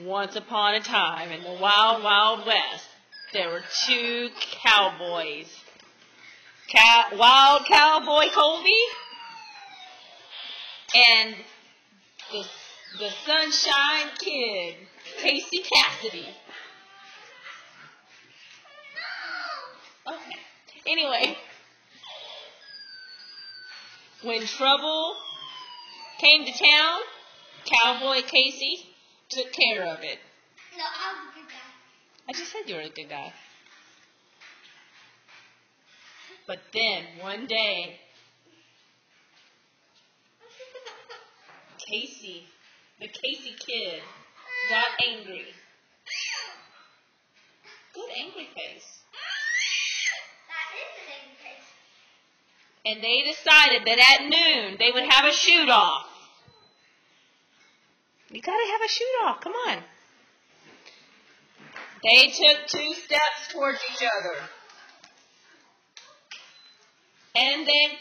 Once upon a time in the wild, wild west, there were two cowboys. Wild Cowboy Colby and the Sunshine Kid, Casey Cassidy. Okay. Anyway, when trouble came to town, Cowboy Casey took care of it. No, I was a good guy. I just said you were a good guy. But then, one day, Casey, the Casey Kid, got angry. Good angry face. That is an angry face. And they decided that at noon they would have a shoot-off. You gotta have a shoot-off, come on. They took 2 steps towards each other. And then